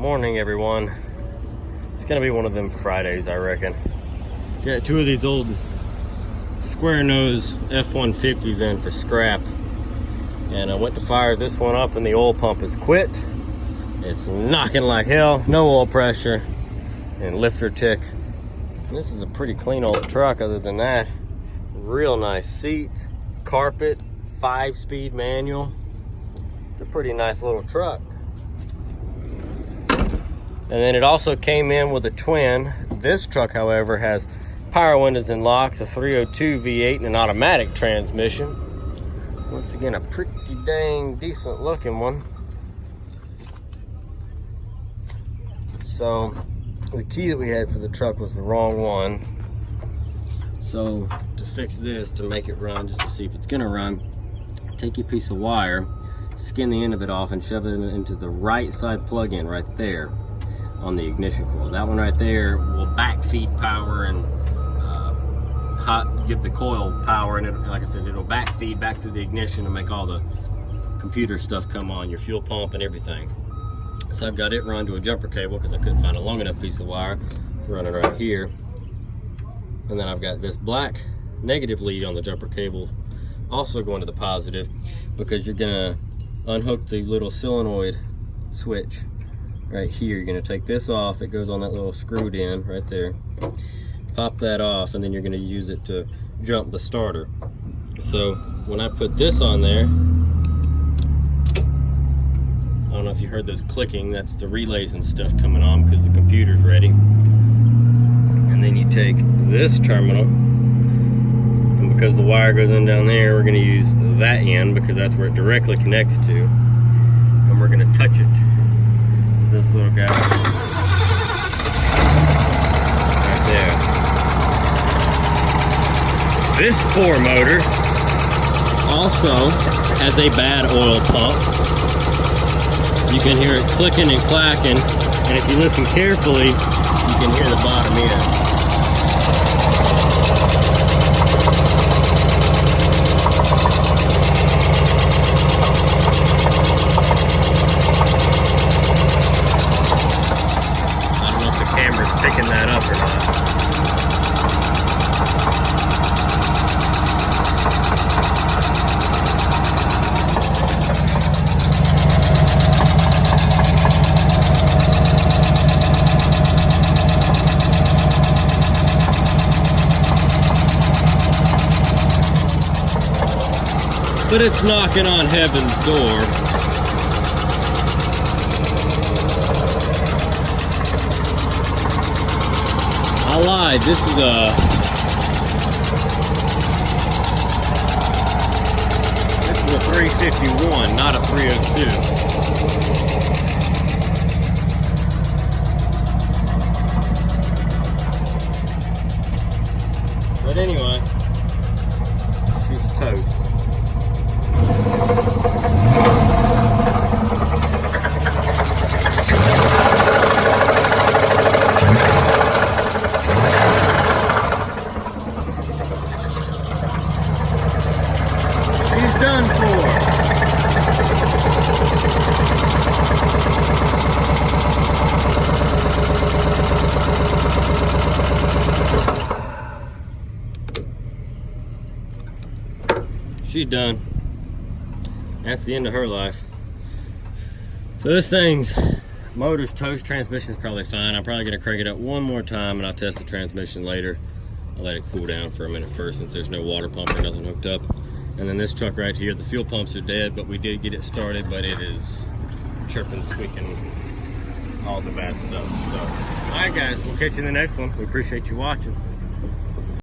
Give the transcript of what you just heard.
Morning, everyone. It's gonna be one of them Fridays, I reckon. Got two of these old square nose F150s in for scrap, and I went to fire this one up and the oil pump has quit. It's knocking like hell, no oil pressure, and lifter tick. And this is a pretty clean old truck other than that. Real nice seat, carpet, 5-speed manual. It's a pretty nice little truck. And then it also came in with a twin. This truck, however, has power windows and locks, a 302 V8, and an automatic transmission. Once again, a pretty dang decent looking one. So the key that we had for the truck was the wrong one. So to fix this, to make it run, just to see if it's gonna run, take a piece of wire, skin the end of it off, and shove it into the right side plug-in right there on the ignition coil. That one right there will backfeed power and give the coil power, and it, like I said, it'll backfeed back through the ignition and make all the computer stuff come on, your fuel pump and everything. So I've got it run to a jumper cable because I couldn't find a long enough piece of wire to run it right here. And then I've got this black negative lead on the jumper cable also going to the positive, because you're gonna unhook the little solenoid switch right here. You're gonna take this off, it goes on that little screwed in right there. Pop that off, and then you're gonna use it to jump the starter. So when I put this on there, I don't know if you heard those clicking, that's the relays and stuff coming on because the computer's ready. And then you take this terminal, and because the wire goes in down there, we're gonna use that end because that's where it directly connects to. And we're gonna touch it to this little guy right there. This poor motor also has a bad oil pump. You can hear it clicking and clacking, and if you listen carefully, you can hear the bottom end. I don't know if the camera's picking that up or not. But it's knocking on heaven's door. I lied, this is a 351, not a 302. But anyway, she's toast. She's done for. She's done. That's the end of her life. So this thing's motor's toast, transmission's probably fine. I'm probably gonna crank it up one more time and I'll test the transmission later. I'll let it cool down for a minute first since there's no water pump or nothing hooked up. And then this truck right here, the fuel pumps are dead, but we did get it started, but it is chirping, squeaking, all the bad stuff. So, all right guys, we'll catch you in the next one. We appreciate you watching.